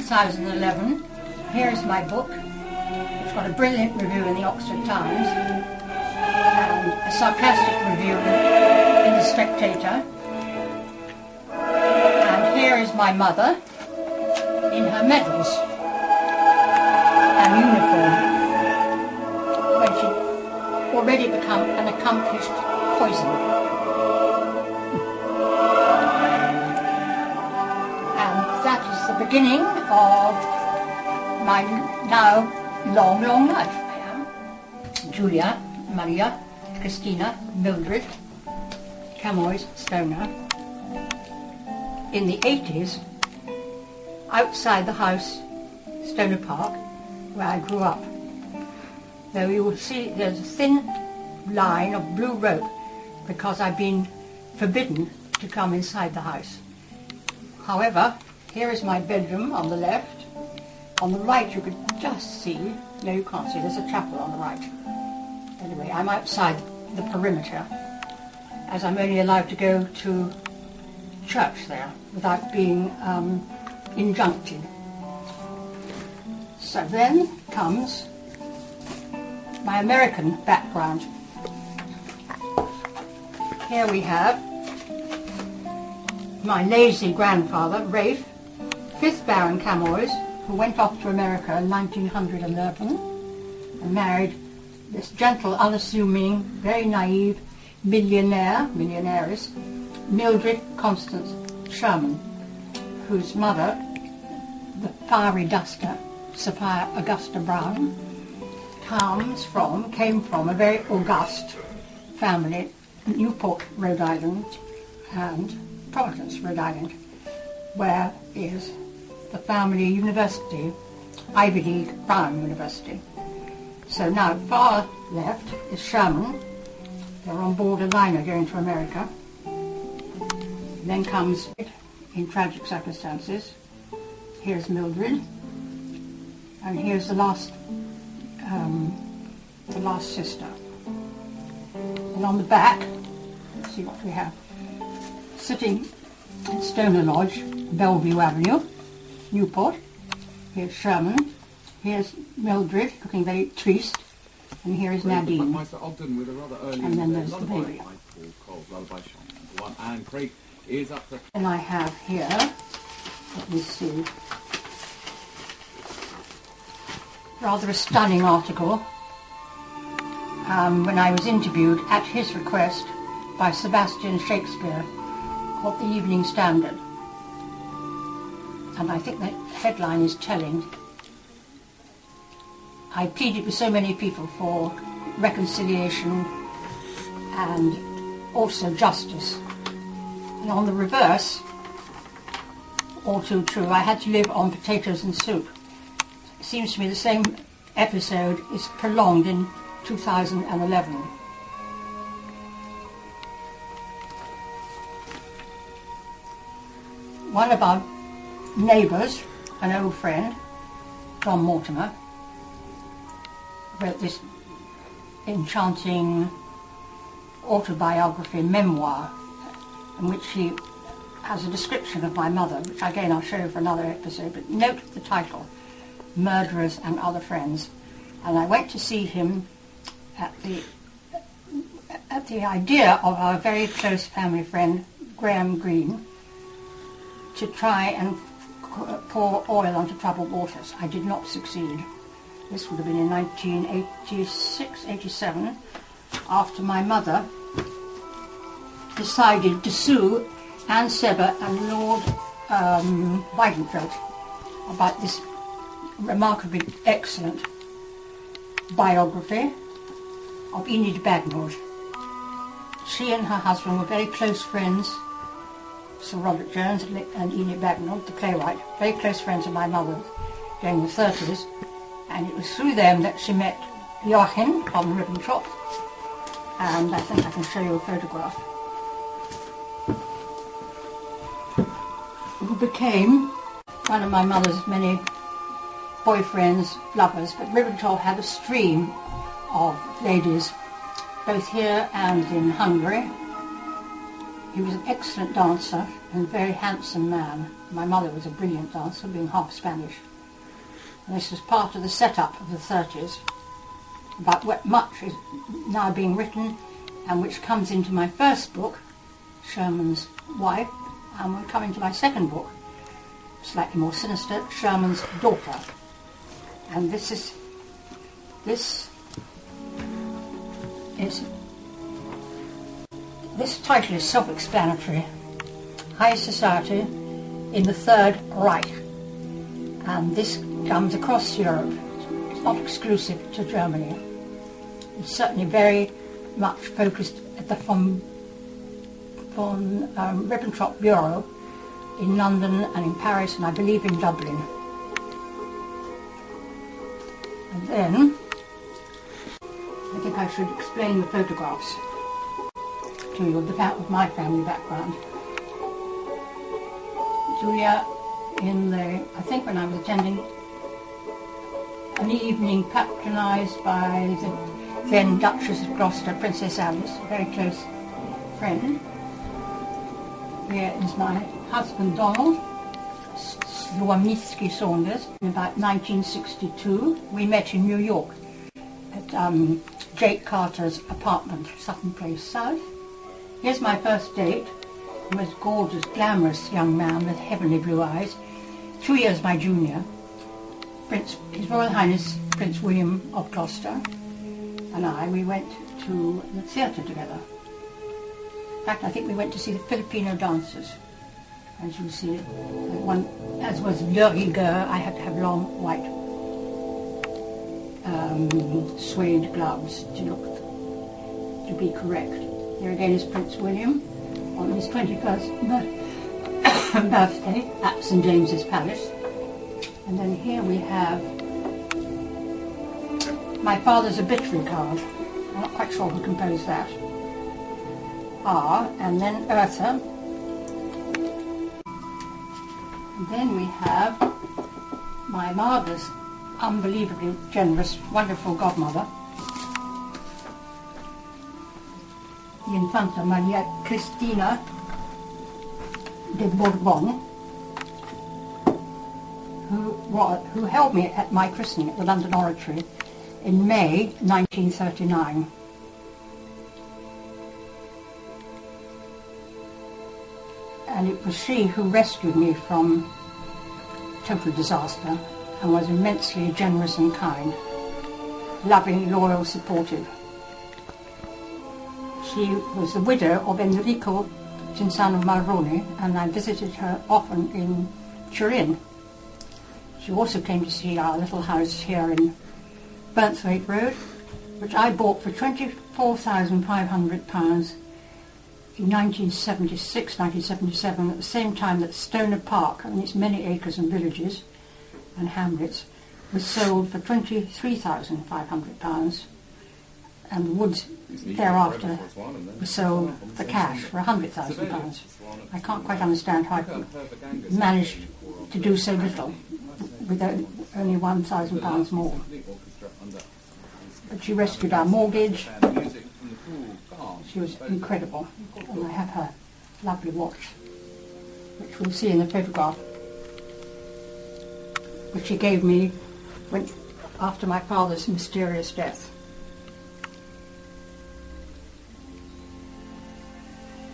2011. Here is my book. It's got a brilliant review in the Oxford Times and a sarcastic review in the Spectator. And here is my mother in her medals and uniform when she'd already become an accomplished poisoner. And that is the beginning of my now long, long life. I am Julia, Maria, Cristina, Mildred Camoys Stonor. In the 80s, outside the house, Stonor Park, where I grew up, though you will see there's a thin line of blue rope because I've been forbidden to come inside the house. However, here is my bedroom on the left. On the right you could just see, no you can't see, there's a chapel on the right. Anyway, I'm outside the perimeter as I'm only allowed to go to church there without being injuncted. So then comes my American background. Here we have my lazy grandfather, Rafe, 5th Baron Camoys, who went off to America in 1911 and married this gentle, unassuming, very naive millionairess, Mildred Constance Sherman, whose mother, the fiery duster, Sophia Augusta Brown, came from a very august family, Newport, Rhode Island, and Providence, Rhode Island, where is the family university, Ivy League Brown University. So now far left is Sherman. They're on board a liner going to America. Then comes, in tragic circumstances, here's Mildred, and here's the last sister. And on the back, let's see what we have. Sitting in Stonor Lodge, Bellevue Avenue, Newport. Here's Sherman. Here's Mildred, looking very triste. And here is Nadine. And then there's the baby. And I have here, let me see, rather a stunning article when I was interviewed at his request by Sebastian Shakespeare of the Evening Standard. And I think the headline is telling. I pleaded with so many people for reconciliation and also justice. And on the reverse, all too true, I had to live on potatoes and soup. It seems to me the same episode is prolonged in 2011. One of our neighbours, an old friend, John Mortimer, wrote this enchanting autobiography memoir in which he has a description of my mother, which again I'll show you for another episode, but note the title, Murderers and Other Friends. And I went to see him at the idea of our very close family friend Graham Greene to try and pour oil onto troubled waters. I did not succeed. This would have been in 1986-87, after my mother decided to sue Anne Sebber and Lord Weidenfeld about this remarkably excellent biography of Enid Bagnold. She and her husband were very close friends, Sir Robert Jones and Enid Bagnold, the playwright, very close friends of my mother during the 30s, and it was through them that she met Joachim von Ribbentrop, and I think I can show you a photograph, who became one of my mother's many boyfriends, lovers, but Ribbentrop had a stream of ladies, both here and in Hungary, He was an excellent dancer and a very handsome man. My mother was a brilliant dancer, being half Spanish. And this was part of the setup of the 30s, about what much is now being written and which comes into my first book, Sherman's Wife, and will come into my second book, slightly more sinister, Sherman's Daughter. And this title is self-explanatory. High Society in the Third Reich. And this comes across Europe. It's not exclusive to Germany. It's certainly very much focused at the von Ribbentrop Bureau in London and in Paris and I believe in Dublin. And then I think I should explain the photographs to you of my family background. Julia, I think when I was attending an evening patronised by the then Duchess of Gloucester, Princess Alice, a very close friend. Here is my husband Donald, Słomnicki Saunders, in about 1962. We met in New York at Jake Carter's apartment, Sutton Place South. Here's my first date, the most gorgeous, glamorous young man with heavenly blue eyes, 2 years my junior, His Royal Highness Prince William of Gloucester, and we went to the theatre together. In fact, I think we went to see the Filipino dancers. As you see, as was Le Rigueur, I had to have long white suede gloves to be correct. Here again is Prince William on his 21st birthday at St James's Palace. And then here we have my father's obituary card. I'm not quite sure who composed that. And then Eartha. And then we have my mother's unbelievably generous, wonderful godmother, the Infanta Maria Cristina de Bourbon, who held me at my christening at the London Oratory in May 1939. And it was she who rescued me from total disaster and was immensely generous and kind, loving, loyal, supportive. She was the widow of Enrico Cinsano Marrone, and I visited her often in Turin. She also came to see our little house here in Burnthwaite Road, which I bought for £24,500 in 1976, 1977, at the same time that Stonor Park and its many acres and villages and hamlets was sold for £23,500, and the woods thereafter was sold for cash for £100,000. I can't quite understand how I managed to do so little with only £1,000 more. But she rescued our mortgage. She was incredible, and I have her lovely watch, which we'll see in the photograph, which she gave me after my father's mysterious death.